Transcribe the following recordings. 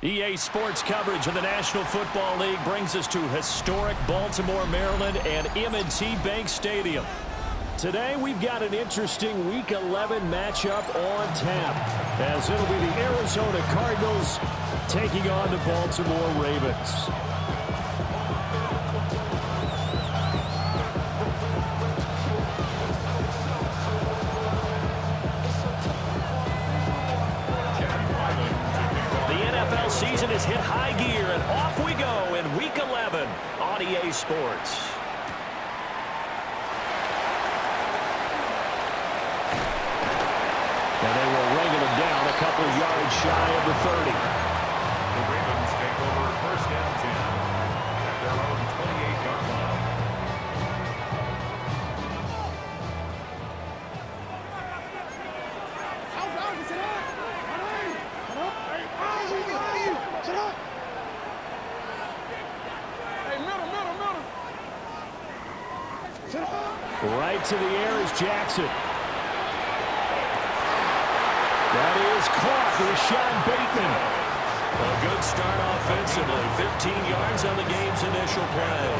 EA Sports coverage of the National Football League brings us to historic Baltimore, Maryland and M&T Bank Stadium. Today we've got an interesting Week 11 matchup on tap, as it'll be the Arizona Cardinals taking on the Baltimore Ravens. Season has hit high gear, and off we go in Week 11 on EA Sports. And they will wrangle him down a couple of yards shy of the 30. The Ravens take over first down 10 at their own 28-yard line. Right to the air is Jackson. That is caught. Rashawn Bateman. A good start offensively. 15 yards on the game's initial play.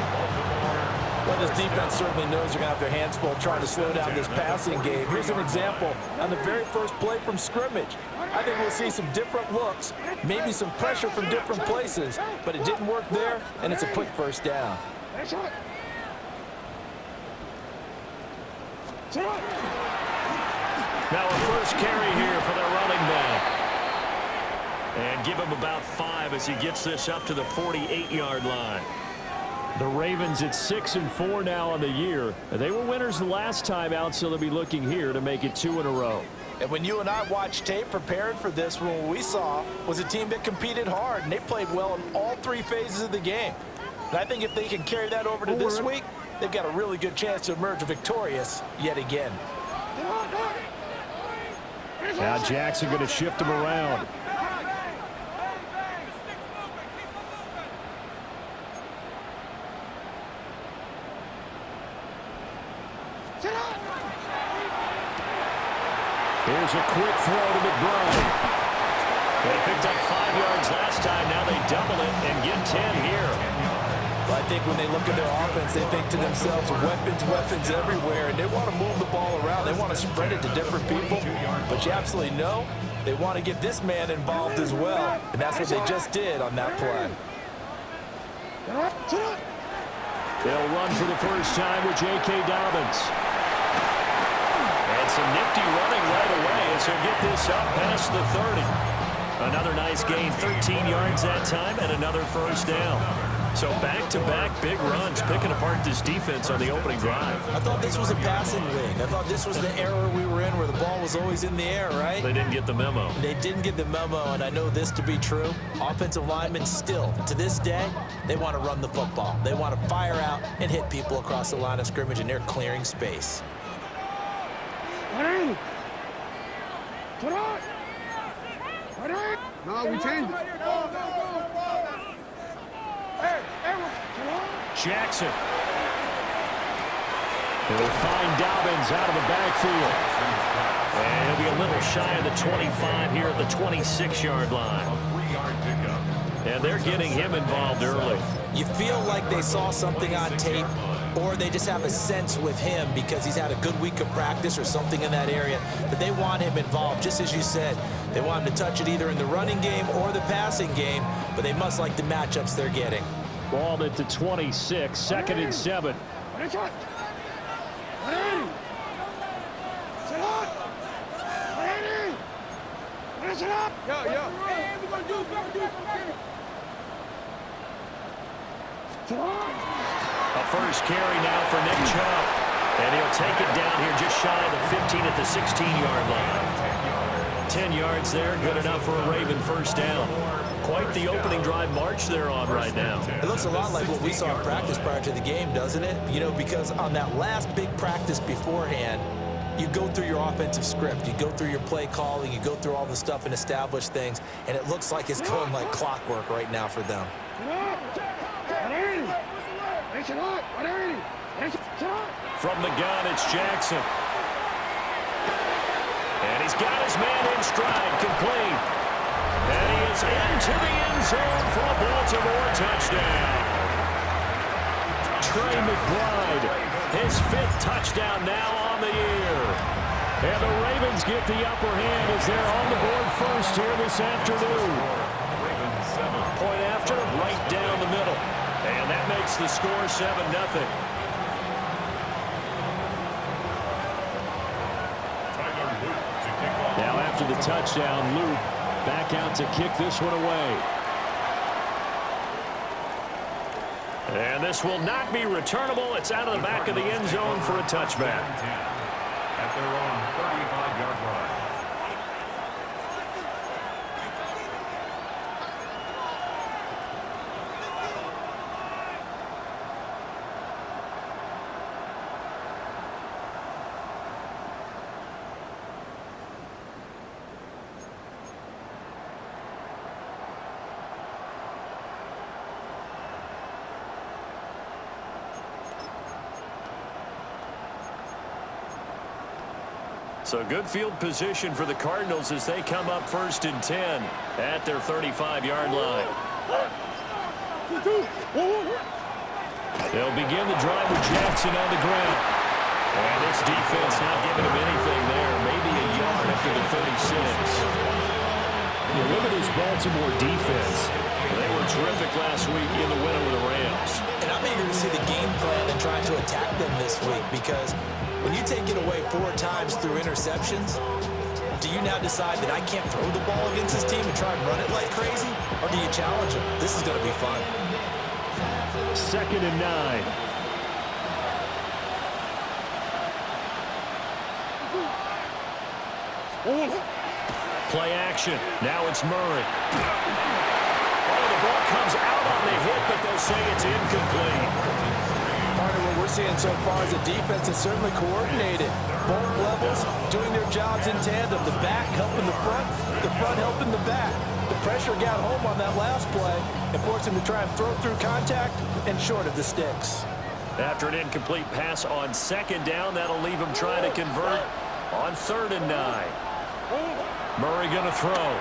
Well, this defense certainly knows they're going to have their hands full trying to slow down this passing game. Here's an example on the very first play from scrimmage. I think we'll see some different looks, maybe some pressure from different places, but it didn't work there, and it's a quick first down. Now a first carry here for their running back. And give him about 5 as he gets this up to the 48-yard line. The Ravens at 6-4 now on the year. They were winners the last time out, so they'll be looking here to make it 2 in a row. And when you and I watched tape prepared for this, what we saw was a team that competed hard, and they played well in all 3 phases of the game. And I think if they can carry that over to this week, they've got a really good chance to emerge victorious yet again. Now Jackson going to shift him around. Here's a quick throw to McBride. They picked up 5 yards last time. Now they double it and get 10 here. Well, I think when they look at their offense, they think to themselves, weapons everywhere, and they want to move the ball around. They want to spread it to different people, but you absolutely know they want to get this man involved as well, and that's what they just did on that play. They'll run for the first time with J.K. Dobbins. And some nifty running right away as he'll get this up past the 30. Another nice gain, 13 yards that time, and another first down. So back-to-back big runs, picking apart this defense on the opening drive. I thought this was a passing league. I thought this was the era we were in where the ball was always in the air, right? They didn't get the memo. They didn't get the memo, and I know this to be true. Offensive linemen still, to this day, they want to run the football. They want to fire out and hit people across the line of scrimmage, and they're clearing space. No, we changed it. Jackson. They'll find Dobbins out of the backfield. And he'll be a little shy of the 25 here at the 26-yard line. And they're getting him involved early. You feel like they saw something on tape, or they just have a sense with him because he's had a good week of practice or something in that area, that they want him involved. Just as you said, they want him to touch it either in the running game or the passing game, but they must like the matchups they're getting. Ball at the 26, 2nd and 7. A first carry now for Nick Chubb. And he'll take it down here just shy of the 15 at the 16-yard line. 10 yards there, good enough for a Raven first down. Quite the opening drive march they're on right now. It looks a lot like what we saw in practice prior to the game, doesn't it? You know, because on that last big practice beforehand, you go through your offensive script, you go through your play calling, you go through all the stuff and establish things, and it looks like it's going like clockwork right now for them. From the gun, it's Jackson. And he's got his man in stride, complete. And he is into the end zone for a Baltimore touchdown. Trey McBride, his 5th touchdown now on the year. And the Ravens get the upper hand as they're on the board first here this afternoon. Point after, right down the middle. And that makes the score 7-0. Now after the touchdown, Luke back out to kick this one away. And this will not be returnable. It's out of the back of the end zone for a touchback. At their own 35-yard line. So good field position for the Cardinals as they come up 1st and 10 at their 35-yard line. They'll begin the drive with Jackson on the ground. And this defense not giving him anything there. Maybe a yard after the 36. You look at this Baltimore defense. They were terrific last week in the win over the Rams. And I'm eager to see the game plan and trying to attack them this week, because when you take it away 4 times through interceptions, do you now decide that I can't throw the ball against this team and try and run it like crazy? Or do you challenge them? This is going to be fun. 2nd and 9. Play action. Now it's Murray. Oh, the ball comes out on the hit, but they'll say it's incomplete. Part of what we're seeing so far is the defense is certainly coordinated. Both levels doing their jobs in tandem. The back helping the front helping the back. The pressure got home on that last play and forced him to try and throw through contact and short of the sticks. After an incomplete pass on 2nd down, that'll leave him trying to convert on 3rd and 9. Murray going to throw.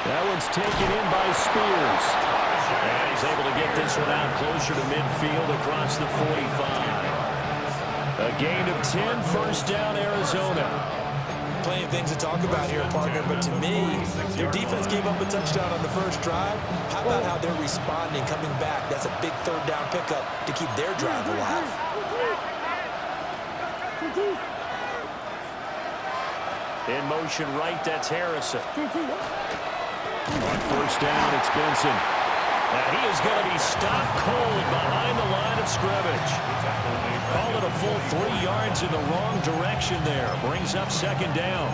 That one's taken in by Spears. And he's able to get this one out closer to midfield across the 45. A gain of 10, 1st down, Arizona. Plenty of things to talk about here, partner, but to me, their defense gave up a touchdown on the first drive. How about how they're responding, coming back? That's a big 3rd down pickup to keep their drive alive. In motion right, that's Harrison. On 1st down, it's Benson. Now he is going to be stopped cold behind the line of scrimmage. Call it a full 3 yards in the wrong direction there. Brings up 2nd down.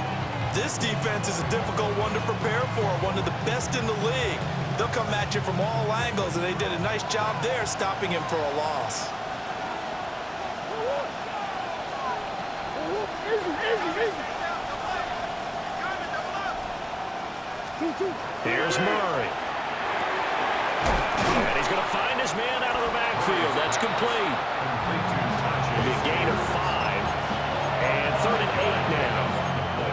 This defense is a difficult one to prepare for, one of the best in the league. They'll come at you from all angles, and they did a nice job there stopping him for a loss. Here's Murray. And he's going to find his man out of the backfield. That's complete. A gain of 5. And 3rd and 8 now.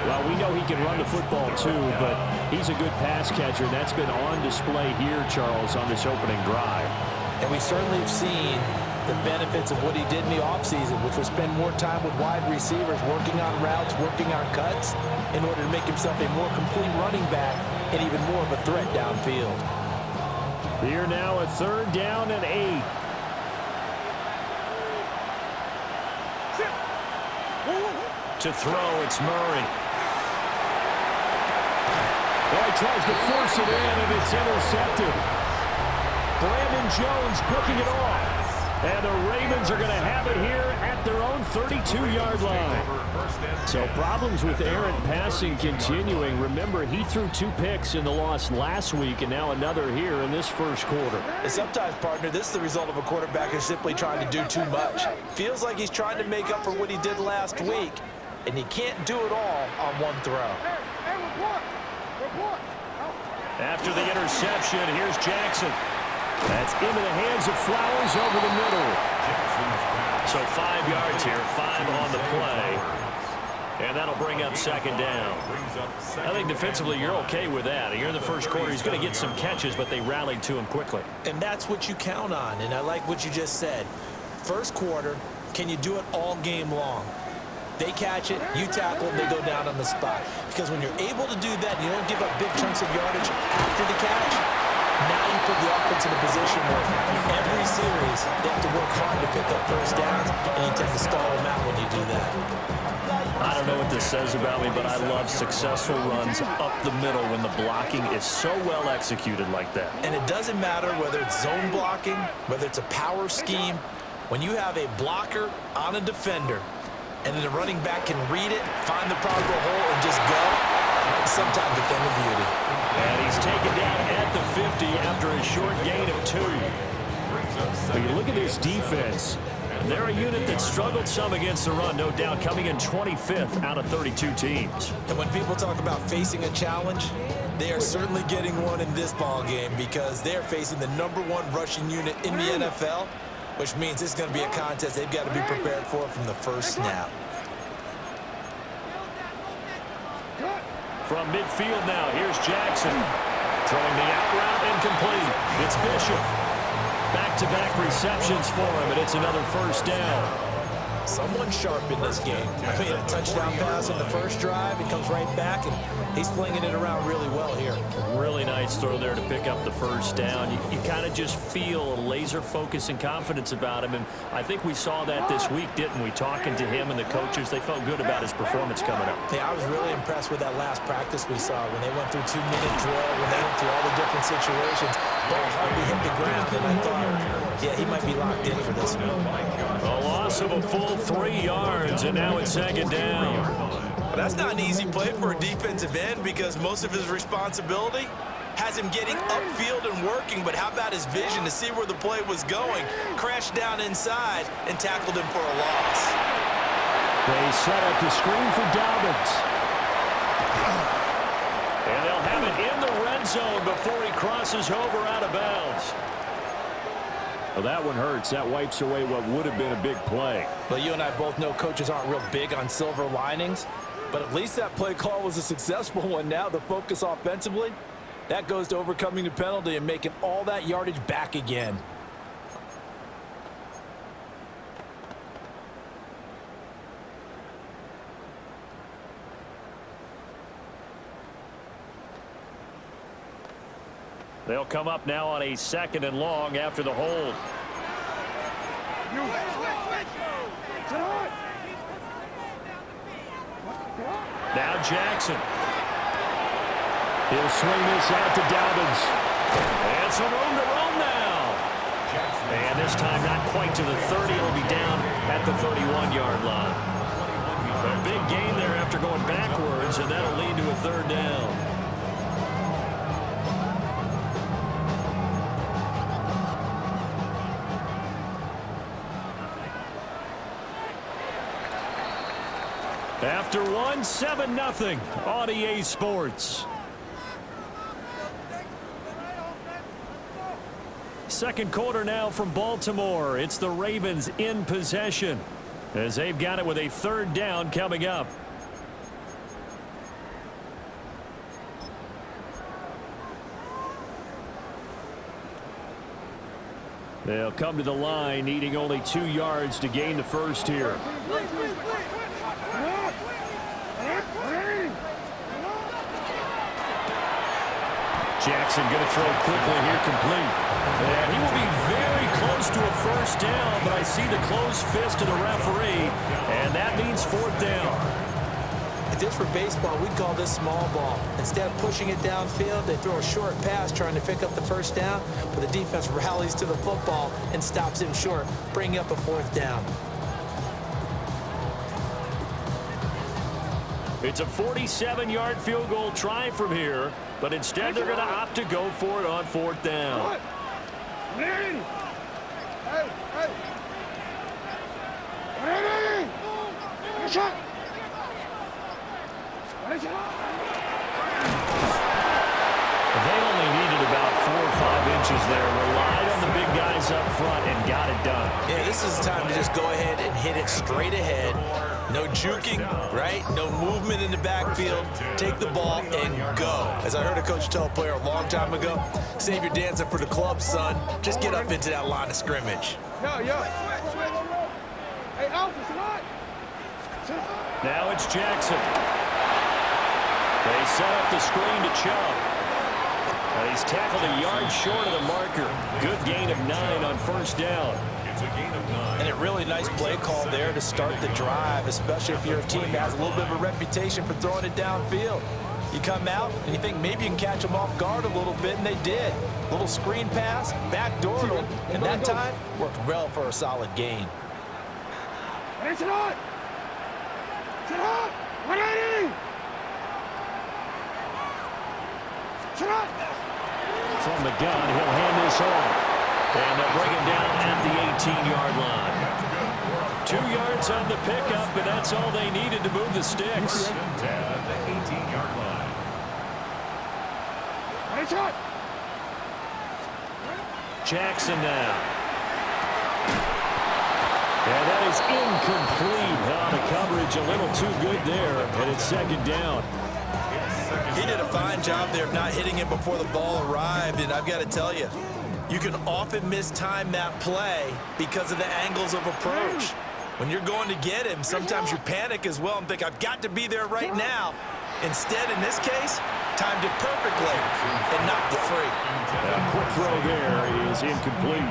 Well, we know he can run the football too, but he's a good pass catcher. That's been on display here, Charles, on this opening drive. And we certainly have seen the benefits of what he did in the offseason, which was spend more time with wide receivers, working on routes, working on cuts, in order to make himself a more complete running back and even more of a threat downfield. Here now a 3rd down and 8. To throw, it's Murray. Well, he tries to force it in, and it's intercepted. Brandon Jones picking it off. And the Ravens are going to have it here at their own 32-yard line. So problems with errant passing continuing. Remember, he threw 2 picks in the loss last week, and now another here in this first quarter. And sometimes, partner, this is the result of a quarterback who's simply trying to do too much. Feels like he's trying to make up for what he did last week, and he can't do it all on one throw. After the interception, here's Jackson. That's into the hands of Flowers over the middle. So 5 yards here, 5 on the play. And that'll bring up 2nd down. I think defensively you're okay with that. You're in the first quarter. He's going to get some catches, but they rallied to him quickly. And that's what you count on, and I like what you just said. First quarter, can you do it all game long? They catch it, you tackle, they go down on the spot. Because when you're able to do that, you don't give up big chunks of yardage after the catch, now you put the offense in a position where every series they have to work hard to pick up first downs, and you tend to stall them out when you do that. I don't know what this says about me, but I love successful runs up the middle when the blocking is so well executed like that. And it doesn't matter whether it's zone blocking, whether it's a power scheme. When you have a blocker on a defender, and then the running back can read it, find the proper hole, and just go, sometimes it's in the beauty. And he's taken down at the 50 after a short gain of 2. But you look at this defense. They're a unit that struggled some against the run, no doubt, coming in 25th out of 32 teams. And when people talk about facing a challenge, they are certainly getting one in this ball game because they're facing the #1 rushing unit in the NFL, which means this is going to be a contest they've got to be prepared for from the first snap. From midfield now, here's Jackson. Throwing the out route incomplete. It's Bishop. Back-to-back receptions for him, and it's another first down. Someone sharp in this game. I mean, a touchdown pass on the first drive. He comes right back, and he's flinging it around really well here. Really nice throw there to pick up the first down. You kind of just feel a laser focus and confidence about him, and I think we saw that this week, didn't we? Talking to him and the coaches, they felt good about his performance coming up. Yeah, I was really impressed with that last practice we saw when they went through 2-minute drill, when they went through all the different situations. Ball hardly hit the ground, and I thought, yeah, he might be locked in for this one. A loss of a full 3 yards, and now it's 2nd down. But that's not an easy play for a defensive end because most of his responsibility has him getting upfield and working, but how about his vision to see where the play was going, crashed down inside, and tackled him for a loss. They set up the screen for Dobbins. And they'll have it in the red zone before he crosses over out of bounds. Well, that one hurts. That wipes away what would have been a big play. Well, you and I both know coaches aren't real big on silver linings, but at least that play call was a successful one. Now the focus offensively, that goes to overcoming the penalty and making all that yardage back again. They'll come up now on a 2nd and long after the hold. Now Jackson. He'll swing this out to Dobbins. And some room to roam now. And this time not quite to the 30. It'll be down at the 31-yard line. A big gain there after going backwards, and that'll lead to a 3rd down. After one, 7-0 on EA Sports. Second quarter now from Baltimore. It's the Ravens in possession as they've got it with a 3rd down coming up. They'll come to the line, needing only 2 yards to gain the first here. Jackson going to throw quickly here, complete. And he will be very close to a first down, but I see the closed fist of the referee, and that means fourth down. If this were baseball, we'd call this small ball. Instead of pushing it downfield, they throw a short pass trying to pick up the first down, but the defense rallies to the football and stops him short, bringing up a fourth down. It's a 47-yard field goal try from here, but instead they're going to opt to go for it on fourth down. Hey, hey. Good shot. They only needed about 4 or 5 inches there, relied on the big guys up front, and got it done. Yeah, this is the time to just go ahead and hit it straight ahead. No juking, right? No movement in the backfield. Take the ball and go. As I heard a coach tell a player a long time ago, save your dancing for the club, son. Just get up into that line of scrimmage. Hey, Alpha, Now it's Jackson. They set up the screen to Chubb. And he's tackled a yard short of the marker. Good gain of 9 on first down. It's a gain of 9. And a really nice play call there to start the drive, especially if you're a team that has a little bit of a reputation for throwing it downfield. You come out and you think maybe you can catch them off guard a little bit, and they did. Little screen pass, backdoor them, and that time worked well for a solid gain. It's not. Sit up! 180! Sit up! From the gun, he'll hand this off. And they'll bring him down at the 18-yard line. 2 yards on the pickup, and that's all they needed to move the sticks. At the 18-yard line. It's up! Jackson now. And that is incomplete. The coverage a little too good there, and it's second down. He did a fine job there of not hitting it before the ball arrived, and I've got to tell you, you can often mistime that play because of the angles of approach. When you're going to get him, sometimes you panic as well and think, I've got to be there right now. Instead, in this case, timed it perfectly and knocked it free. A quick throw there is incomplete.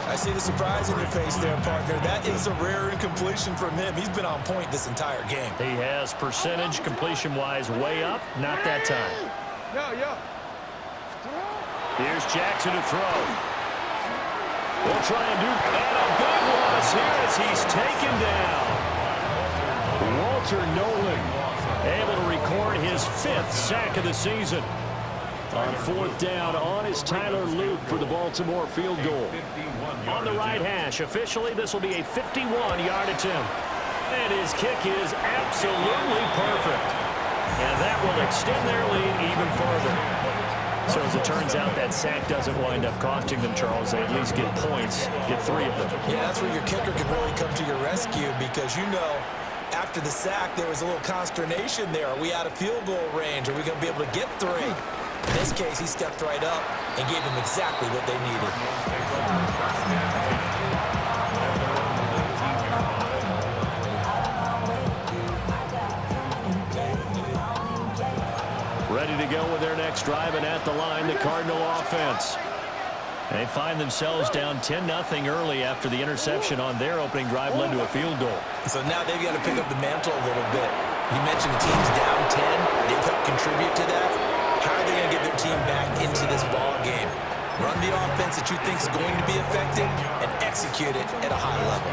I see the surprise in your face there, partner. That is a rare incompletion from him. He's been on point this entire game. He has percentage completion-wise way up. Not that time. Here's Jackson to throw. They'll try and do that. A big loss here as he's taken down. Walter Nolan able to record his 5th sack of the season. On fourth down, on is Tyler Luke for the Baltimore field goal. On the right hash, officially this will be a 51-yard attempt. And his kick is absolutely perfect. And that will extend their lead even further. So as it turns out, that sack doesn't wind up costing them, Charles. They at least get points, get 3 of them. Yeah, that's where your kicker can really come to your rescue because you know after the sack there was a little consternation there. Are we out of field goal range? Are we going to be able to get 3? In this case, he stepped right up and gave them exactly what they needed. Ready to go with their next drive, and at the line, the Cardinal offense. They find themselves down 10-0 early after the interception on their opening drive led to a field goal. So now they've got to pick up the mantle a little bit. You mentioned the team's down 10. They've helped contribute to that. How are they going to get their team back into this ball game? Run the offense that you think is going to be effective and execute it at a high level.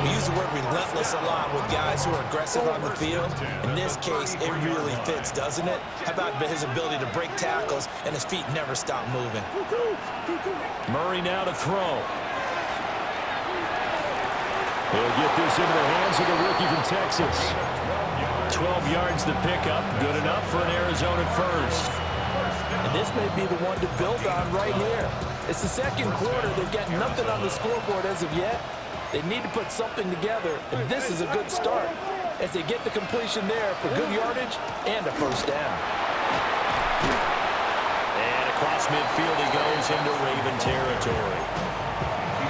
We use the word relentless a lot with guys who are aggressive on the field. In this case, it really fits, doesn't it? How about his ability to break tackles and his feet never stop moving? Murray now to throw. He'll get this into the hands of the rookie from Texas. 12 yards the pickup, good enough for an Arizona first. And this may be the one to build on right here. It's the second quarter. They've got nothing on the scoreboard as of yet. They need to put something together, and this is a good start as they get the completion there for good yardage and a first down. And across midfield he goes into Raven territory.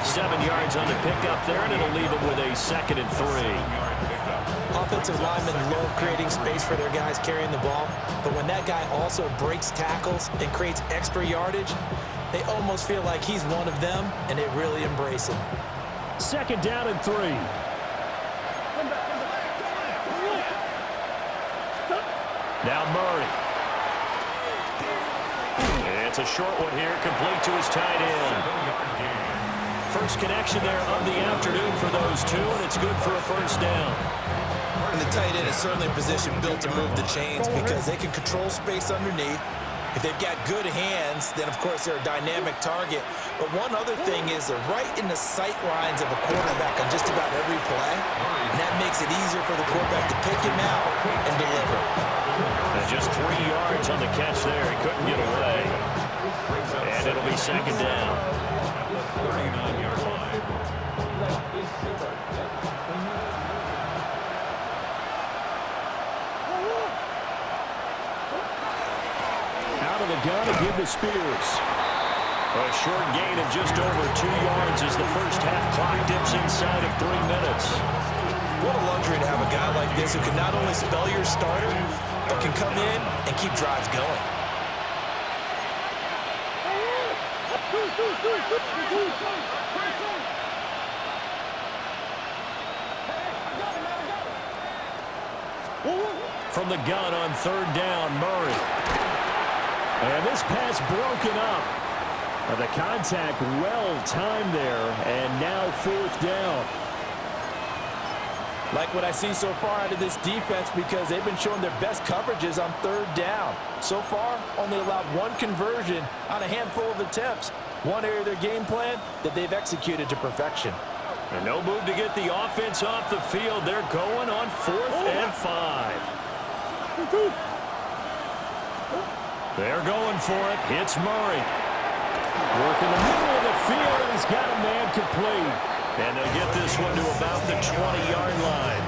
7 yards on the pickup there, and it'll leave him with a 2nd and 3. Offensive linemen love creating space for their guys carrying the ball, but when that guy also breaks tackles and creates extra yardage, They almost feel like he's one of them, and they really embrace him. 2nd down and 3. Now Murray. It's a short one here, complete to his tight end. First connection there of the afternoon for those two, and it's good for a first down. And the tight end is certainly a position built to move the chains because they can control space underneath. If they've got good hands, then of course they're a dynamic target. But one other thing is they're right in the sight lines of a quarterback on just about every play. And that makes it easier for the quarterback to pick him out and deliver. And just 3 yards on the catch there. He couldn't get away. And it'll be 2nd down. 39-yard line. Out of the gun again to Spears. A short gain of just over 2 yards as the first half clock dips inside of 3 minutes. What a luxury to have a guy like this who can not only spell your starter, but can come in and keep drives going. From the gun on 3rd down, Murray. And this pass broken up. The contact well timed there, and now 4th down. Like what I see so far out of this defense because they've been showing their best coverages on 3rd down. So far, only allowed 1 conversion on a handful of attempts. One area of their game plan that they've executed to perfection. And no move to get the offense off the field. They're going on 4th and 5. They're going for it. Hits Murray. Working the middle of the field, and he's got a man complete. And they'll get this one to about the 20-yard line.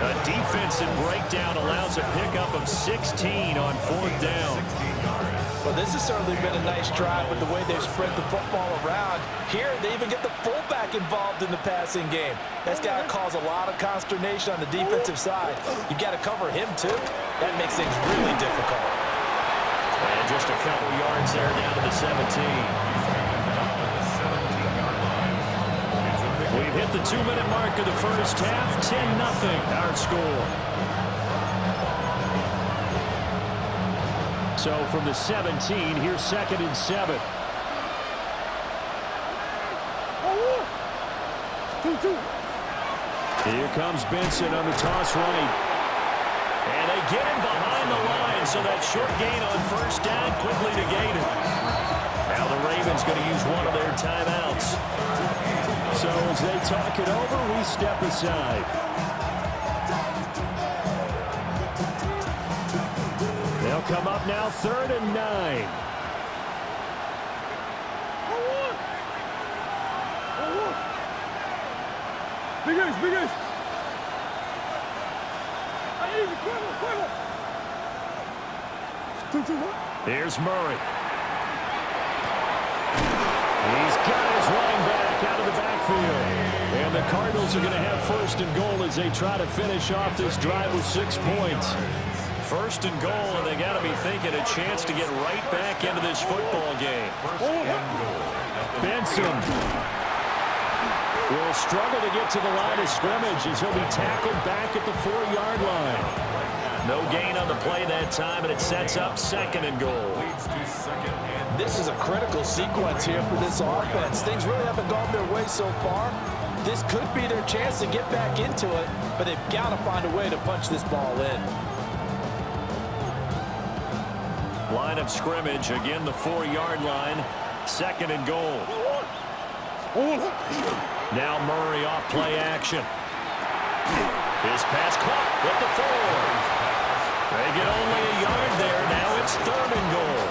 A defensive breakdown allows a pickup of 16 on 4th down. Well, this has certainly been a nice drive with the way they've spread the football around. Here, they even get the fullback involved in the passing game. That's got to cause a lot of consternation on the defensive side. You've got to cover him, too. That makes things really difficult. And just a couple yards there down to the 17. We've hit the 2-minute mark of the first half. 10-0 our score. So from the 17, here's 2nd and 7. Here comes Benson on the toss right. And they get him behind the line, so that short gain on 1st down quickly negated. Now the Ravens going to use one of their timeouts. So as they talk it over, we step aside. They'll come up now 3rd and 9. Big ace. Here's Murray. He's got his running back out of the backfield. And the Cardinals are going to have 1st and goal as they try to finish off this drive with 6 points. 1st and goal, and they got to be thinking a chance to get right back into this football game. Benson will struggle to get to the line of scrimmage as he'll be tackled back at the 4-yard line. No gain on the play that time, and it sets up 2nd and goal. This is a critical sequence here for this offense. Things really haven't gone their way so far. This could be their chance to get back into it, but they've got to find a way to punch this ball in. Line of scrimmage, again the 4-yard line. 2nd and goal. Now Murray off play action. His pass caught at the 4. They get only a yard there. Now it's 3rd and goal.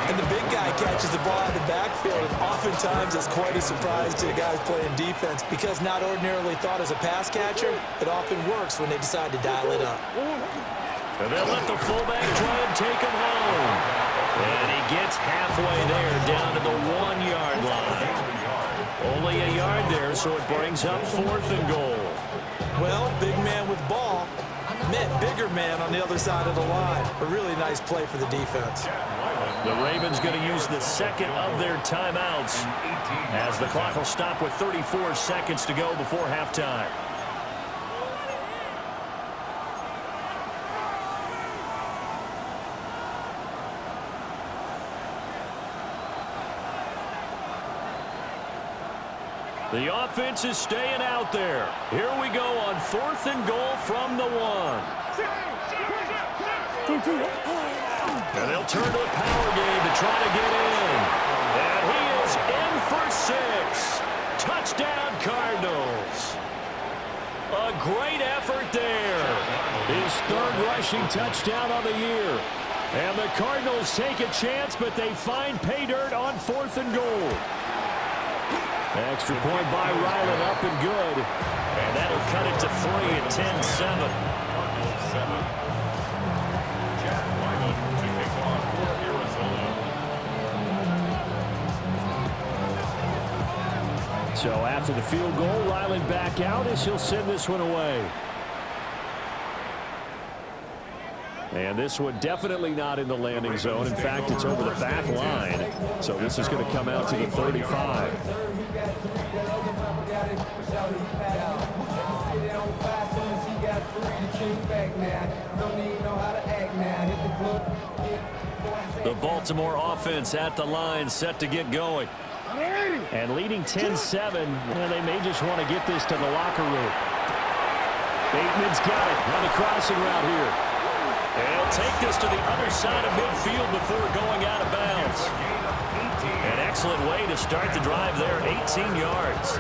And the big guy catches the ball out of the backfield, and oftentimes it's quite a surprise to the guys playing defense because not ordinarily thought as a pass catcher, it often works when they decide to dial it up. And they'll let the fullback try and take him home. And he gets halfway there down to the 1-yard line. Only a yard there, so it brings up 4th and goal. Well, big man with ball met bigger man on the other side of the line. A really nice play for the defense. The Ravens going to use the second of their timeouts as the clock will stop with 34 seconds to go before halftime. The offense is staying out there. Here we go on 4th and goal from the 1. And they'll turn to the power game to try to get in. And he is in for 6. Touchdown, Cardinals. A great effort there. His 3rd rushing touchdown on the year. And the Cardinals take a chance, but they find pay dirt on 4th and goal. Extra point by Ryland, up and good. And that'll cut it to 3 at 10-7. So after the field goal, Ryland back out as he'll send this one away. And this one definitely not in the landing zone. In fact, it's over the back line. So this is going to come out to the 35. The Baltimore offense at the line, set to get going. And leading 10-7, well, they may just want to get this to the locker room. Bateman's got it on the crossing route here. And he'll take this to the other side of midfield before going out of bounds. An excellent way to start the drive there, 18 yards.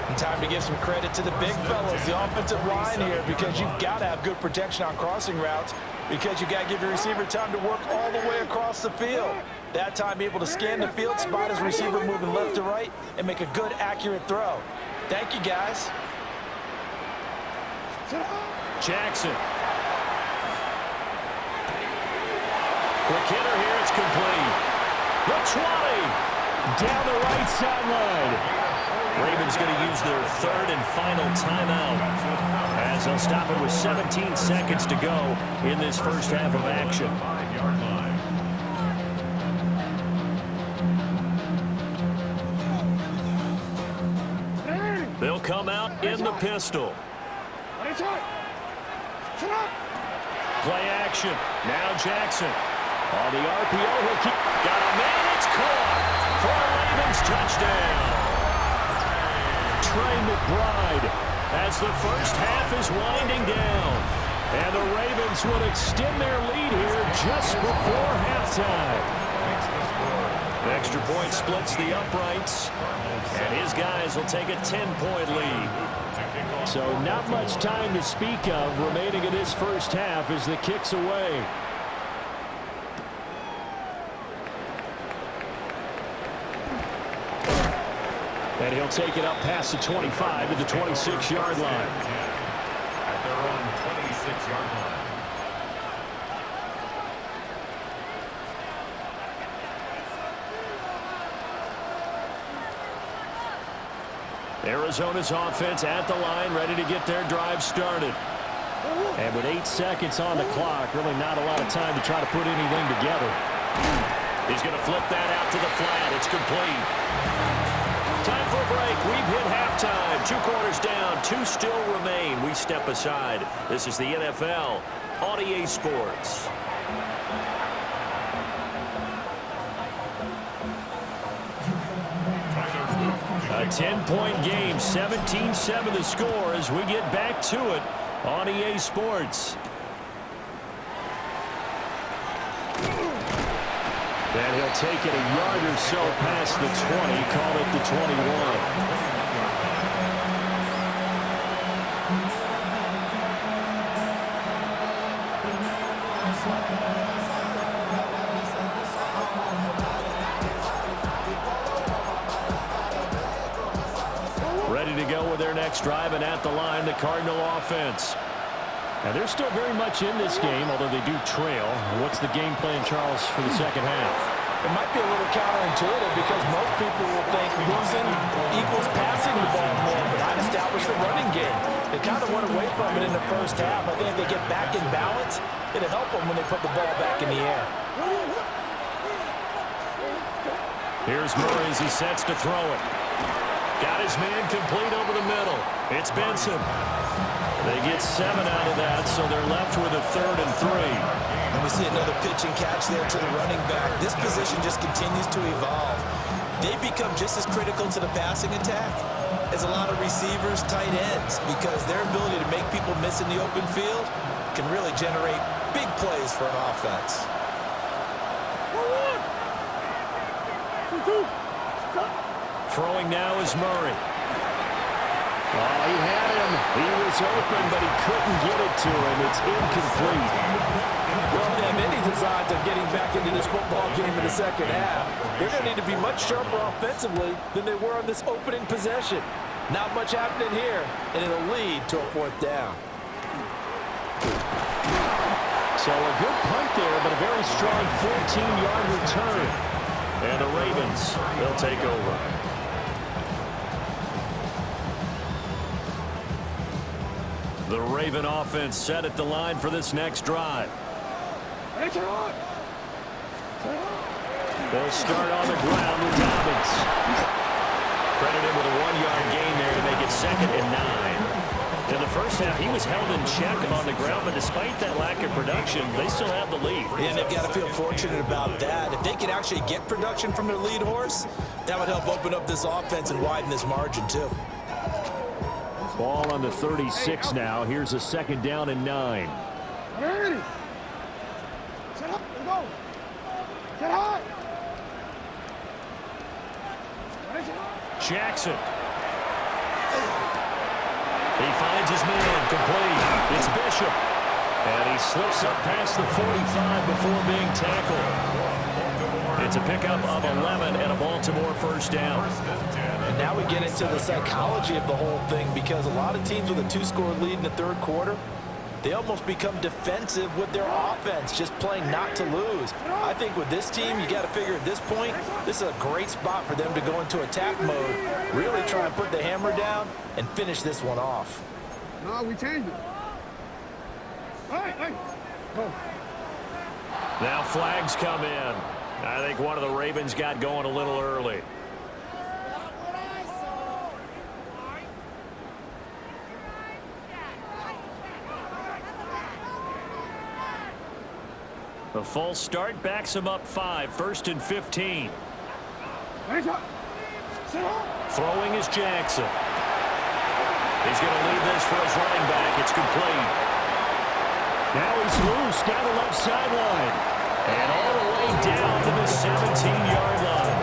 And time to give some credit to the big fellas, the offensive line here, because you've got to have good protection on crossing routes, because you've got to give your receiver time to work all the way across the field. That time able to scan the field, spot his receiver moving left to right, and make a good, accurate throw. Thank you, guys. Jackson. Quick hitter here, it's complete. The 20, down the right sideline. Ravens going to use their 3rd and final timeout as they'll stop it with 17 seconds to go in this first half of action. They'll come out in the pistol. Play action. Now Jackson. On the RPO, he'll keep. Got a man, it's caught for a Ravens touchdown. Trey McBride as the first half is winding down. And the Ravens will extend their lead here just before halftime. Extra point splits the uprights. And his guys will take a 10-point lead. So not much time to speak of remaining in this first half as the kick's away. And he'll take it up past the 25 to the 26-yard line. At their own 26-yard line. Arizona's offense at the line, ready to get their drive started. And with 8 seconds on the clock, really not a lot of time to try to put anything together. He's going to flip that out to the flat. It's complete. Time for a break. We've hit halftime. 2 quarters down. 2 still remain. We step aside. This is the NFL on EA Sports. A 10-point game, 17-7 the score as we get back to it on EA Sports. And he'll take it a yard or so past the 20, call it the 21. Ready to go with their next drive, and at the line, the Cardinal offense. And they're still very much in this game, although they do trail. What's the game plan, Charles, for the second half? It might be a little counterintuitive because most people will think losing equals passing the ball more, but I'd establish the running game. They kind of went away from it in the first half. I think if they get back in balance, it'll help them when they put the ball back in the air. Here's Murray as he sets to throw it. Got his man complete over the middle. It's Benson. They get 7 out of that, so they're left with a 3rd and 3. And we see another pitch and catch there to the running back. This position just continues to evolve. They become just as critical to the passing attack as a lot of receivers, tight ends, because their ability to make people miss in the open field can really generate big plays for an offense. Throwing now is Murray. Oh, he had him. He was open, but he couldn't get it to him. It's incomplete. Well, if they have any designs of getting back into this football game in the second half, they're going to need to be much sharper offensively than they were on this opening possession. Not much happening here, and it'll lead to a 4th down. So a good punt there, but a very strong 14-yard return. And the Ravens, they'll take over. The Raven offense set at the line for this next drive. They'll start on the ground with Dobbins. Credited with a 1-yard gain there to make it 2nd and 9. In the first half, he was held in check on the ground, but despite that lack of production, they still have the lead. And they've got to feel fortunate about that. If they can actually get production from their lead horse, that would help open up this offense and widen this margin, too. Ball on the 36 now. Here's a 2nd down and 9. Ready. Set up. Let's go. Set high. Jackson. He finds his man complete. It's Bishop. And he slips up past the 45 before being tackled. It's a pickup of 11 and a Baltimore 1st down. And now we get into the psychology of the whole thing, because a lot of teams with a 2-score lead in the 3rd quarter, they almost become defensive with their offense, just playing not to lose. I think with this team, you got to figure at this point, this is a great spot for them to go into attack mode, really try and put the hammer down and finish this one off. No, we changed it. Hey. Go. Now flags come in. I think one of the Ravens got going a little early. The false start backs him up 5, 1st and 15. Throwing is Jackson. He's going to leave this for his running back. It's complete. Now he's loose down the left sideline. And all the way down to the 17-yard line.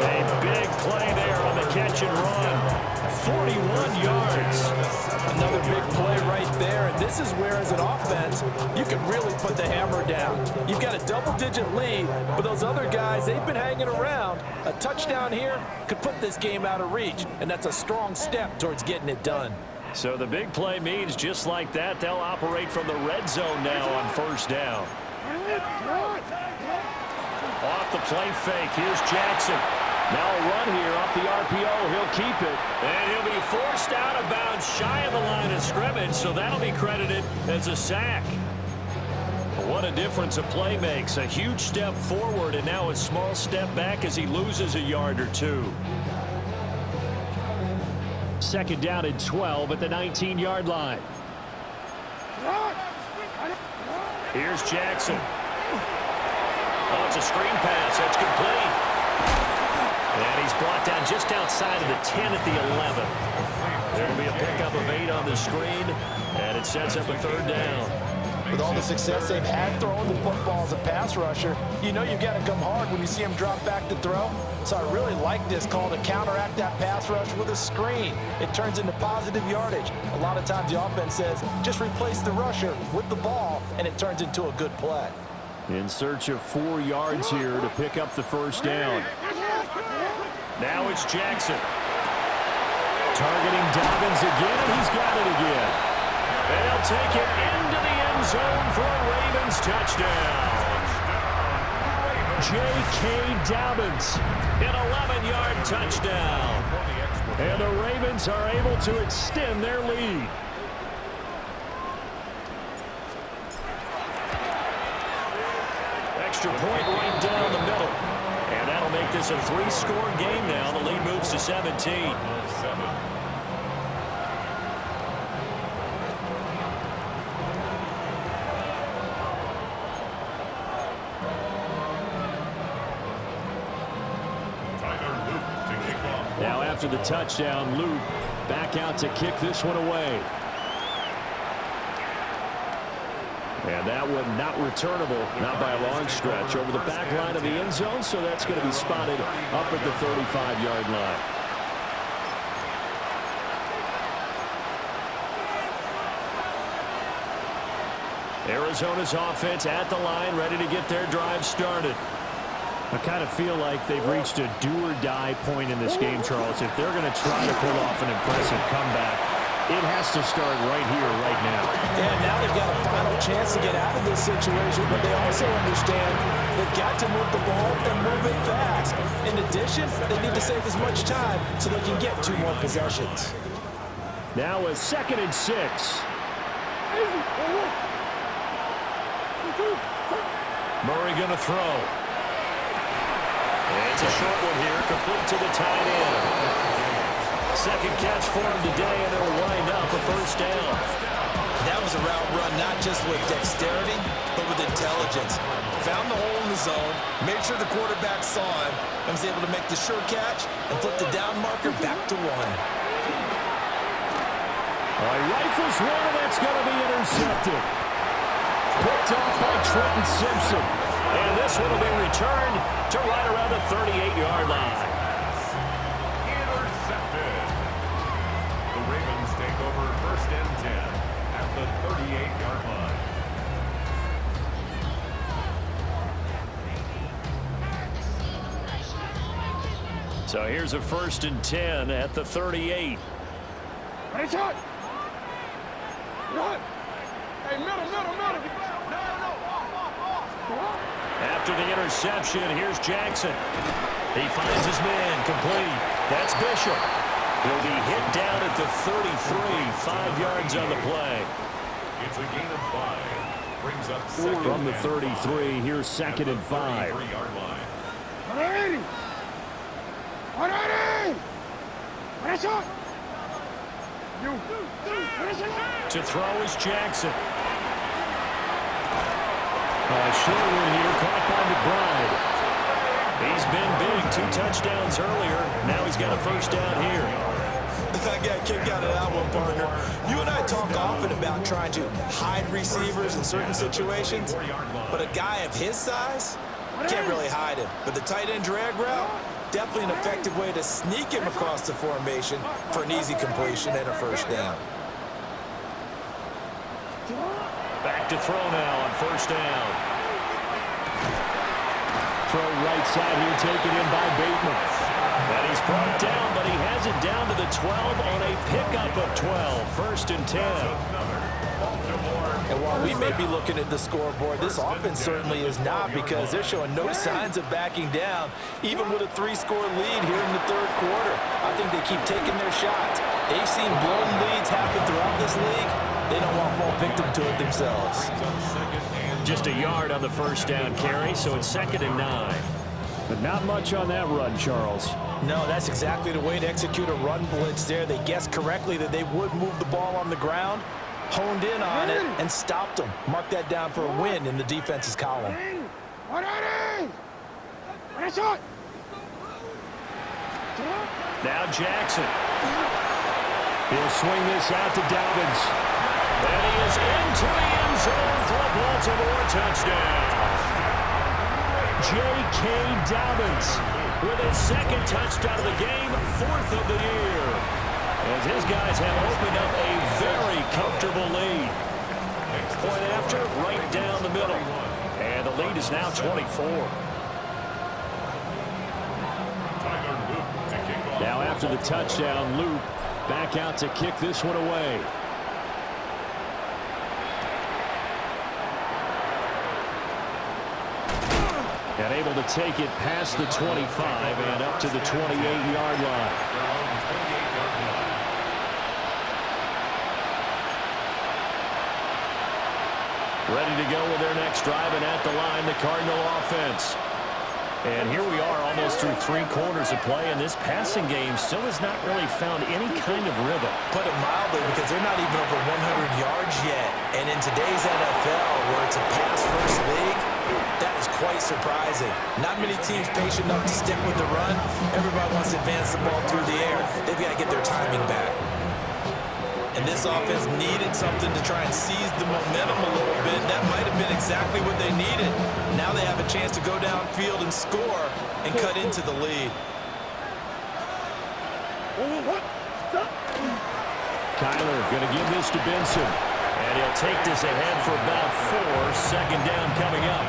A big play there on the catch and run. 41 yards. Another big play right there. And this is where, as an offense, you can really put the hammer down. You've got a double-digit lead, but those other guys, they've been hanging around. A touchdown here could put this game out of reach, and that's a strong step towards getting it done. So the big play means just like that, they'll operate from the red zone now on 1st down. Off the play fake, here's Jackson. Now a run here off the RPO. He'll keep it. And he'll be forced out of bounds shy of the line of scrimmage, so that'll be credited as a sack. What a difference a play makes. A huge step forward and now a small step back as he loses a yard or 2. 2nd down and 12 at the 19-yard line. Here's Jackson. Oh, it's a screen pass. That's complete. And he's brought down just outside of the 10 at the 11. There will be a pickup of 8 on the screen, and it sets up a 3rd down. With all the success they've had throwing the football as a pass rusher, you know you've got to come hard when you see him drop back to throw. So I really like this call to counteract that pass rush with a screen. It turns into positive yardage. A lot of times the offense says, just replace the rusher with the ball, and it turns into a good play. In search of 4 yards here to pick up the 1st down. Now it's Jackson. Targeting Dobbins again, and he's got it again. And he'll take it into the end zone for a Ravens touchdown. J.K. Dobbins, an 11-yard touchdown. And the Ravens are able to extend their lead. Extra point right down the middle. And that'll that'll make this a 3-score game now. The lead moves to 17. Now after the touchdown, Luke back out to kick this one away. And that one not returnable, not by a long stretch, over the back line of the end zone, so that's going to be spotted up at the 35-yard line. Arizona's offense at the line, ready to get their drive started. I kind of feel like they've reached a do-or-die point in this game, Charles. If they're going to try to pull off an impressive comeback, it has to start right here, right now. Yeah, now they've got a final chance to get out of this situation, but they also understand they've got to move the ball and move it fast. In addition, they need to save as much time so they can get 2 more possessions. Now a 2nd and 6. Murray going to throw. It's a short one here, complete to the tight end. Second catch for him today, and it'll wind up a first down. That was a route run not just with dexterity, but with intelligence. Found the hole in the zone, made sure the quarterback saw him, and was able to make the sure catch and flip the down marker back to 1. Rifles one, and that's going to be intercepted. Picked off by Trenton Simpson. And this one will be returned to right around the 38-yard line. Intercepted. The Ravens take over 1st and 10 at the 38-yard line. So here's a 1st and 10 at the 38. Hey, shot. Run. Hey, middle. After the interception, here's Jackson. He finds his man complete. That's Bishop. He'll be hit down at the 33, 5 yards on the play. It's a gain of 5. Brings up 2nd From the 33, here's 2nd and 5. 33-yard line. 180. 180. What a shot. To throw is Jackson. Short one here, caught by McBride. He's been big, 2 touchdowns earlier. Now he's got a first down here. I got kicked out of that one, partner. You and I talk often about trying to hide receivers in certain situations, but a guy of his size can't really hide him. But the tight end drag route, definitely an effective way to sneak him across the formation for an easy completion and a first down. Back to throw now on first down. Throw right side here, taken in by Bateman. And he's brought down, but he has it down to the 12 on a pickup of 12. 1st and 10. And while we may be looking at the scoreboard, this offense certainly is not, because they're showing no signs of backing down, even with a 3-score lead here in the 3rd quarter. I think they keep taking their shots. They've seen blown leads happen throughout this league. They don't want to fall victim to it themselves. Just a yard on the first down carry, so it's 2nd and 9. But not much on that run, Charles. No, that's exactly the way to execute a run blitz there. They guessed correctly that they would move the ball on the ground, honed in on it, and stopped them. Mark that down for a win in the defense's column. 180. What a shot. Now Jackson. He'll swing this out to Dobbins. And he is into the end zone for a Baltimore touchdown. J.K. Dobbins with his 2nd touchdown of the game, 4th of the year. As his guys have opened up a very comfortable lead. Point after, right down the middle. And the lead is now 24. Now after the touchdown, Luke back out to kick this one away. And able to take it past the 25 and up to the 28-yard line. Ready to go with their next drive, and at the line, the Cardinal offense. And here we are almost through 3 quarters of play, and this passing game still has not really found any kind of rhythm. Put it mildly, because they're not even over 100 yards yet. And in today's NFL, where it's a pass-first league, that is quite surprising. Not many teams patient enough to stick with the run. Everybody wants to advance the ball through the air. They've got to get their timing back. And this offense needed something to try and seize the momentum a little bit. That might have been exactly what they needed. Now they have a chance to go downfield and score and cut into the lead. Kyler going to give this to Benson. And he'll take this ahead for about 4. Second down coming up.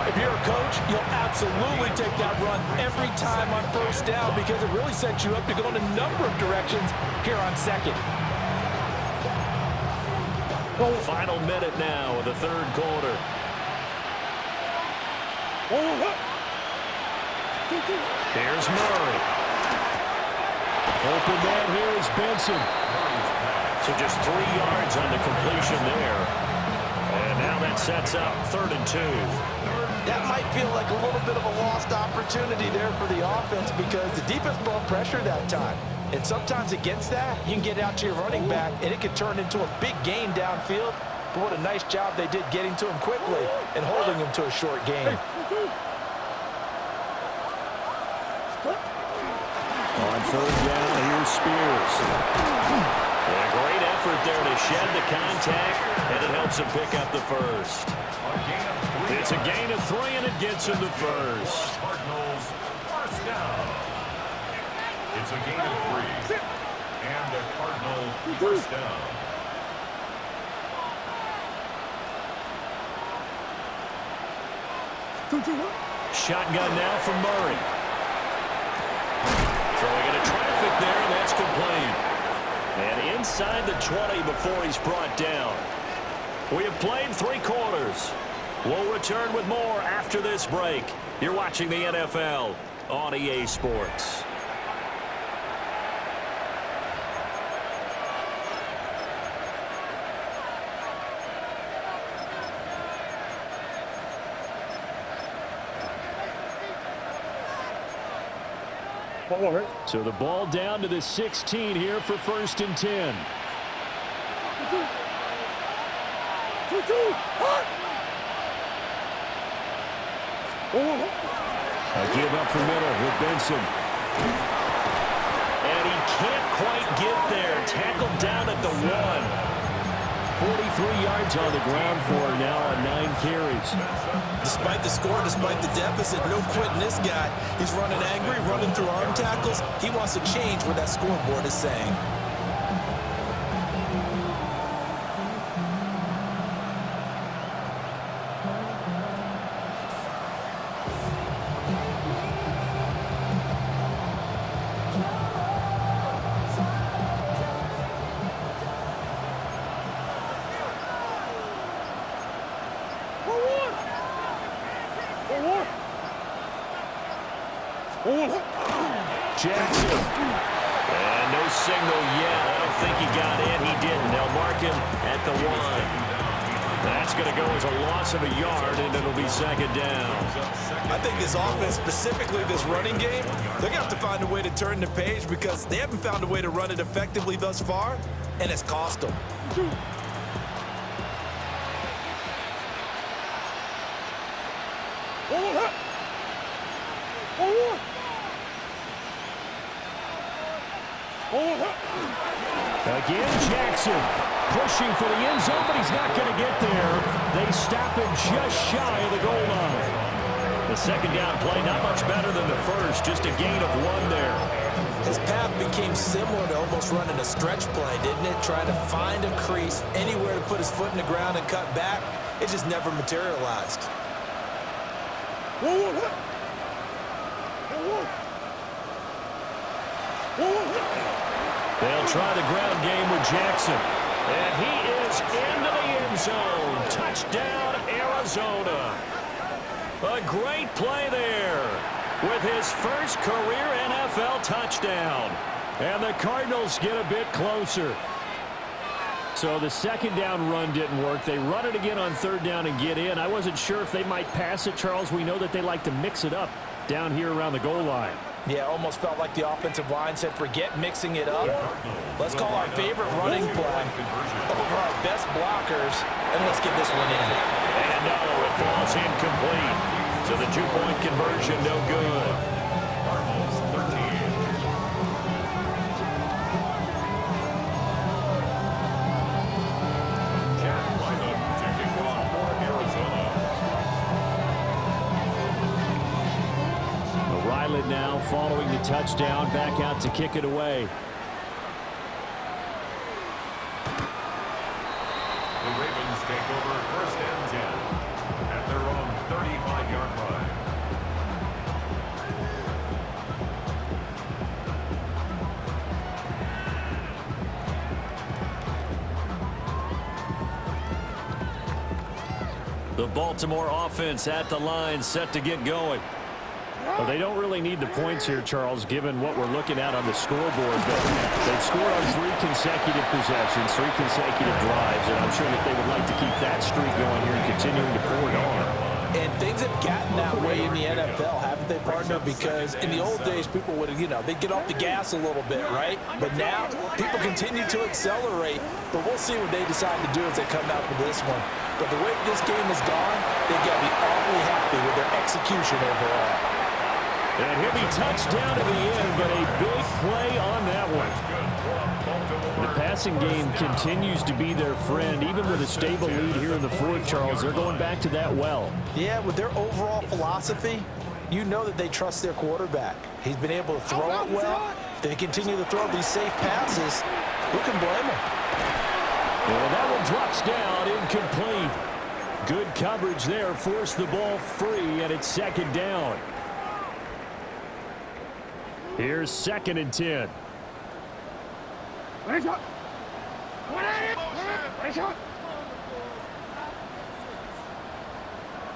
If you're a coach, you'll absolutely take that run every time on first down, because it really sets you up to go in a number of directions here on second. Final minute now of the 3rd quarter. Here's Murray. Open man here is Benson. So just 3 yards on the completion there. And now that sets up 3rd and 2. That might feel like a little bit of a lost opportunity there for the offense, because the defense brought pressure that time. And sometimes against that, you can get out to your running back, and it can turn into a big gain downfield. But what a nice job they did getting to him quickly and holding him to a short gain. On 3rd down, here's Spears. And a great effort there to shed the contact, and it helps him pick up the first. It's a gain of 3, and it gets him the first. Cardinals first down. It's a gain of 3. And a Cardinal first down. Shotgun now from Murray. Throwing into traffic there, and that's complete. And inside the 20 before he's brought down. We have played 3 quarters. We'll return with more after this break. You're watching the NFL on EA Sports. So the ball down to the 16 here for 1st and 10. A give up the middle with Benson. And he can't quite get there. Tackled down at the 1. 43 yards on the ground for now on 9 carries. Despite the score, despite the deficit, no quitting this guy. He's running angry, running through arm tackles. He wants to change what that scoreboard is saying. Jackson. And no signal yet. I don't think he got in. He didn't. They'll mark him at the 1. That's going to go as a loss of a yard, and it'll be 2nd down. I think this offense, specifically this running game, they're going to have to find a way to turn the page, because they haven't found a way to run it effectively thus far, and it's cost them. Again, Jackson pushing for the end zone, but he's not going to get there. They stop him just shy of the goal line. The 2nd down play, not much better than the first, just a gain of 1 there. His path became similar to almost running a stretch play, didn't it? Trying to find a crease, anywhere to put his foot in the ground and cut back. It just never materialized. They'll try the ground game with Jackson. And he is into the end zone. Touchdown, Arizona. A great play there with his first career NFL touchdown. And the Cardinals get a bit closer. So the second down run didn't work. They run it again on third down and get in. I wasn't sure if they might pass it, Charles. We know that they like to mix it up down here around the goal line. Yeah, almost felt like the offensive line said, forget mixing it up. Let's call our favorite running play over our best blockers, and let's get this one in. And no, it falls incomplete. So the two-point conversion, no good. Cardinals 13. Carolina to kick off for Arizona. Ryland now following the touchdown, back out to kick it away. The Ravens take over first and 10 at their own 35-yard line. The Baltimore offense at the line, set to get going. Well, they don't really need the points here, Charles, given what we're looking at on the scoreboard. But they've scored on 3 consecutive possessions, 3 consecutive drives, and I'm sure that they would like to keep that streak going here and continuing to pour it on. And things have gotten that way in the NFL, haven't they, partner? Because in the old days, people would, they'd get off the gas a little bit, right? But now, people continue to accelerate. But we'll see what they decide to do as they come out for this one. But the way this game has gone, they've got to be awfully happy with their execution overall. And he'll be touchdown at the end, but a big play on that one. The passing game continues to be their friend, even with a stable lead here in the fourth, Charles. They're going back to that well. Yeah, with their overall philosophy, you know that they trust their quarterback. He's been able to throw it well. If they continue to throw these safe passes, who can blame them? And that one drops down, incomplete. Good coverage there, forced the ball free, and it's second down. Here's second and 10. Ready, shot. Ready, shot.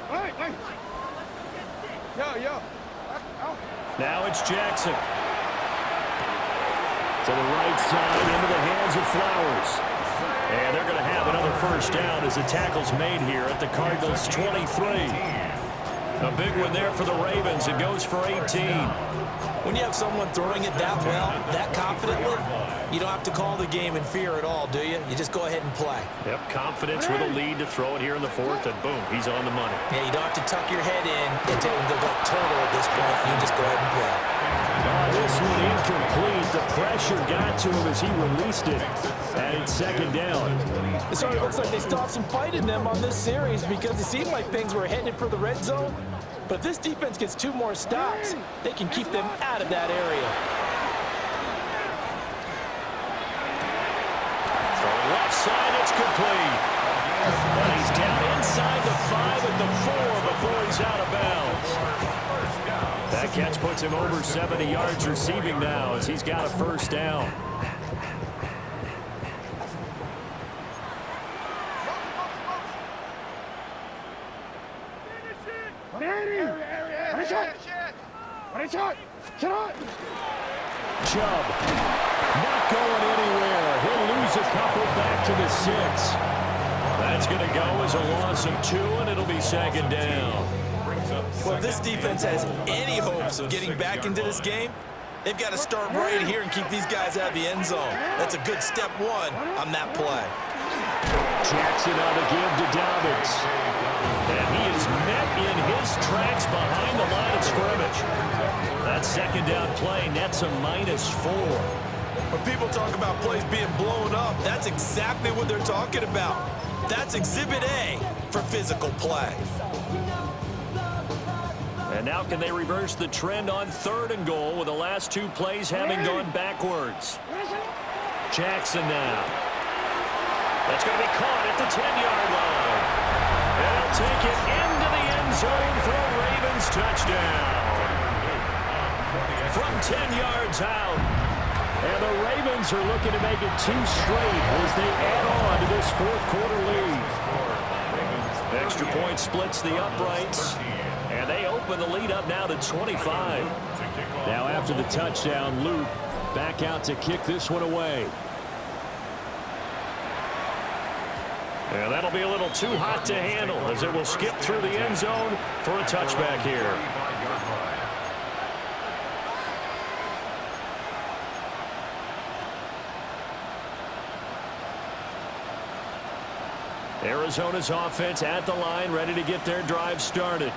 Hey. Yo. Now it's Jackson. To the right side, into the hands of Flowers. And they're going to have another first down as the tackle's made here at the Cardinals' 23. A big one there for the Ravens. It goes for 18. When you have someone throwing it that well, that confidently, you don't have to call the game in fear at all, do you? You just go ahead and play. Yep, confidence with a lead to throw it here in the fourth, and boom, he's on the money. Yeah, you don't have to tuck your head in and take the total at this point. You just go ahead and play. This one incomplete. The pressure got to him as he released it, and it's second down. So it looks like they still have some fight in them on this series because it seemed like things were headed for the red zone. But if this defense gets 2 more stops, they can keep them out of that area. From left side, it's complete. And he's down inside the 5 at the 4 before he's out of bounds. That catch puts him over 70 yards receiving now as he's got a first down. Chubb not going anywhere. He'll lose a couple back to the 6. That's going to go as a loss of 2, and it'll be second down. Well, if this defense has any hopes of getting back into this game, they've got to start right here and keep these guys out of the end zone. That's a good step 1 on that play. Jackson on the give to Dobbins. And he is met in his tracks behind the line of scrimmage. That second down play nets a -4. When people talk about plays being blown up, that's exactly what they're talking about. That's Exhibit A for physical play. And now can they reverse the trend on 3rd and goal with the last 2 plays having gone backwards? Jackson now. That's going to be caught at the 10-yard line. And he'll take it into the end zone for a Ravens touchdown. From 10 yards out. And the Ravens are looking to make it 2 straight as they add on to this 4th quarter lead. Extra point splits the uprights. And they open the lead up now to 25. Now after the touchdown, Luke back out to kick this one away. And that'll be a little too hot to handle as it will skip through the end zone for a touchback here. Arizona's offense at the line, ready to get their drive started.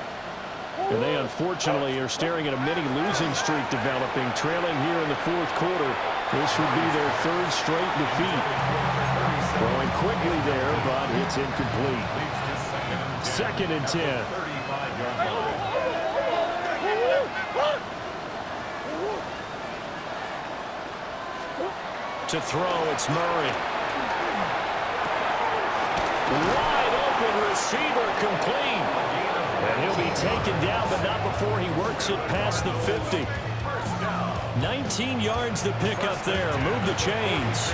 And they unfortunately are staring at a mini losing streak developing, trailing here in the fourth quarter. This would be their third straight defeat. Throwing quickly there, but it's incomplete. 2nd and 10. To throw, it's Murray. Wide open receiver, complete. And he'll be taken down, but not before he works it past the 50. 19 yards to pick up there. Move the chains.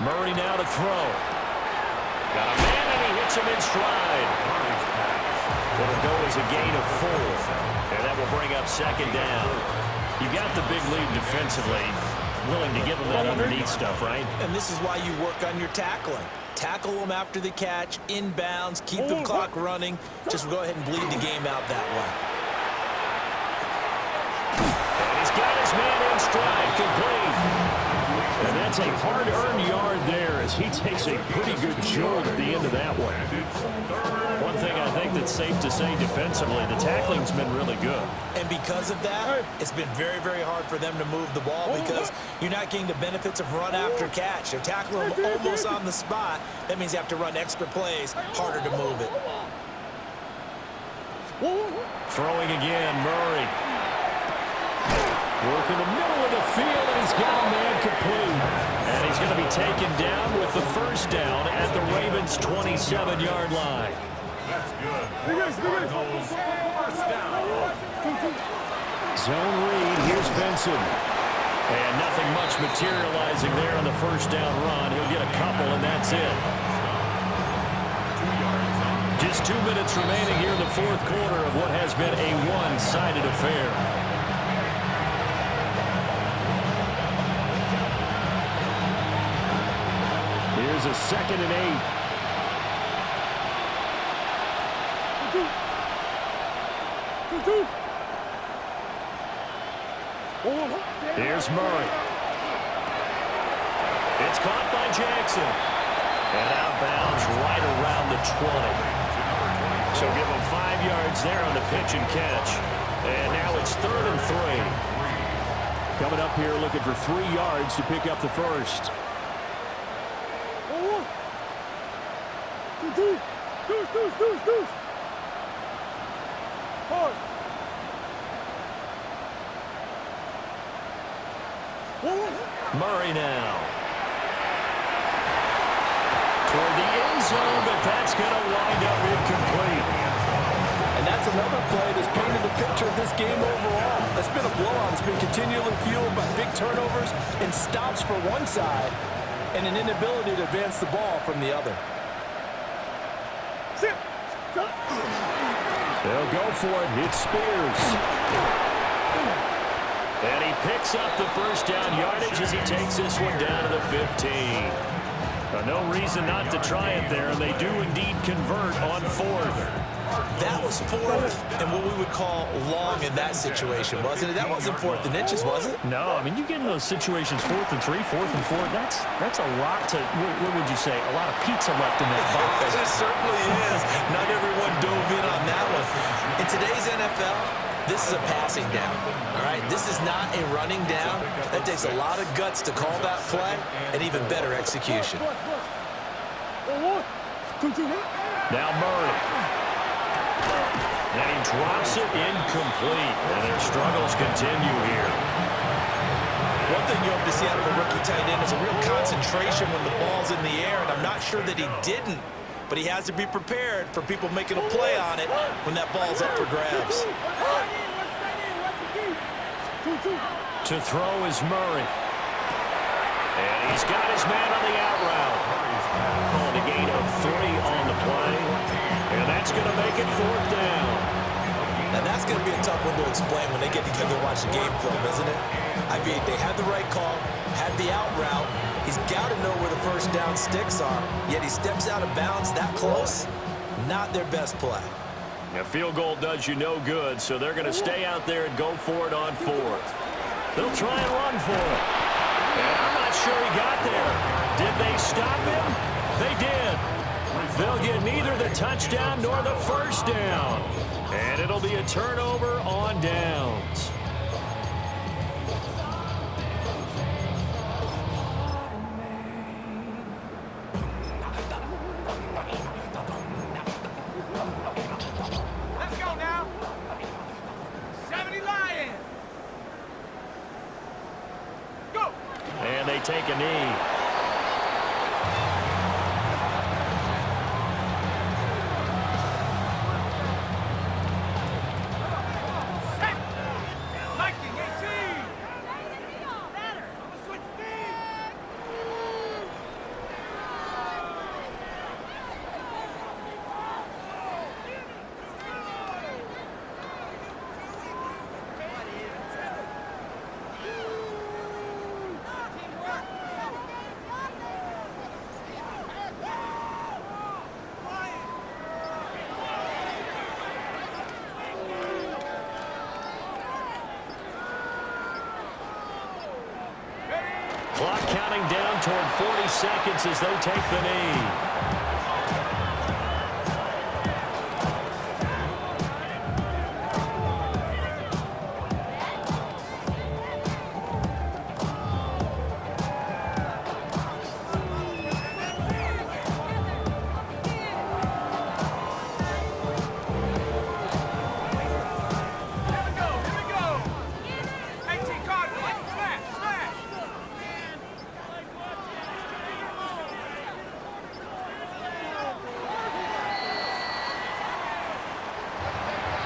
Murray now to throw. Got a man, and he hits him in stride. It'll go as a gain of 4. And that will bring up 2nd down. You got the big lead defensively. Willing to give them that underneath stuff, right? And this is why you work on your tackling. Tackle them after the catch, inbounds, keep the clock running. Just go ahead and bleed the game out that way. And he's got his man in stride, complete. And that's a hard-earned yard there as he takes a pretty good jolt at the end of that one. One thing I think that's safe to say defensively, the tackling's been really good. And because of that, it's been very, very hard for them to move the ball because you're not getting the benefits of run after catch. They're tackling them almost on the spot. That means you have to run extra plays, harder to move it. Throwing again, Murray. Work in the middle of the field, and he's got a man complete. And he's going to be taken down with the first down at the Ravens' 27-yard line. That's good. Cardinals, first down. Zone read, here's Benson. And nothing much materializing there on the first down run. He'll get a couple, and that's it. 2 yards. Just 2 minutes remaining here in the fourth quarter of what has been a one-sided affair. Here's a 2nd and 8. Here's Murray. It's caught by Jackson. And out of bounds right around the 20. So give him 5 yards there on the pitch and catch. And now it's 3rd and 3. Coming up here looking for 3 yards to pick up the first. Murray now. Toward the end zone, but that's going to wind up incomplete. And that's another play that's painted the picture of this game overall. It's been a blowout. It's been continually fueled by big turnovers and stops for one side and an inability to advance the ball from the other. They'll go for it. It's Spears. And he picks up the first down yardage as he takes this one down to the 15. No reason not to try it there, and they do indeed convert on 4th. That was 4th and what we would call long in that situation, wasn't it? That wasn't 4th and inches, was it? No, I mean, you get in those situations 4th and 3, 4th and 4. That's a lot to, what would you say, a lot of pizza left in that box. It certainly is. Not everyone dove in on that one. In today's NFL, this is a passing down, all right? This is not a running down. That takes a lot of guts to call that play and even better execution. Now Murray. And he drops it incomplete. And their struggles continue here. One thing you hope to see out of a rookie tight end is a real concentration when the ball's in the air, and I'm not sure that he didn't, but he has to be prepared for people making a play on it when that ball's up for grabs. To throw is Murray. And he's got his man on the out route. On a gain of 3 on the play. And that's going to make it 4th down. That And that's going to be a tough one to explain when they get together and watch the game film, isn't it? I mean, they had the right call, had the out route. He's got to know where the first down sticks are, yet he steps out of bounds that close. Not their best play. A field goal does you no good, so they're going to stay out there and go for it on fourth. They'll try and run for it. And I'm not sure he got there. Did they stop him? They did. They'll get neither the touchdown nor the first down. And it'll be a turnover on downs. Let's go now. 70 Lions. Go. And they take a knee. Clock counting down toward 40 seconds as they take the knee.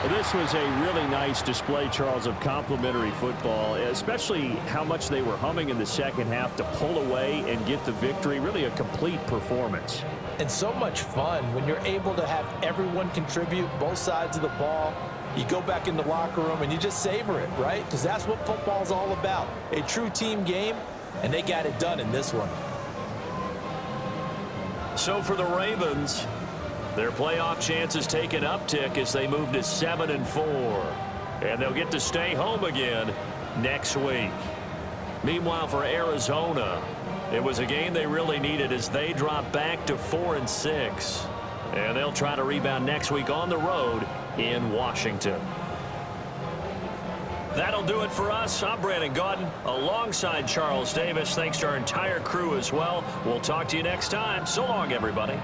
This was a really nice display, Charles, of complimentary football, especially how much they were humming in the second half to pull away and get the victory. Really a complete performance. And so much fun when you're able to have everyone contribute, both sides of the ball. You go back in the locker room and you just savor it, right? Because that's what football's all about. A true team game, and they got it done in this one. So for the Ravens, their playoff chances take an uptick as they move to 7-4. And they'll get to stay home again next week. Meanwhile, for Arizona, it was a game they really needed as they drop back to 4-6. And they'll try to rebound next week on the road in Washington. That'll do it for us. I'm Brandon Gaudin alongside Charles Davis. Thanks to our entire crew as well. We'll talk to you next time. So long, everybody.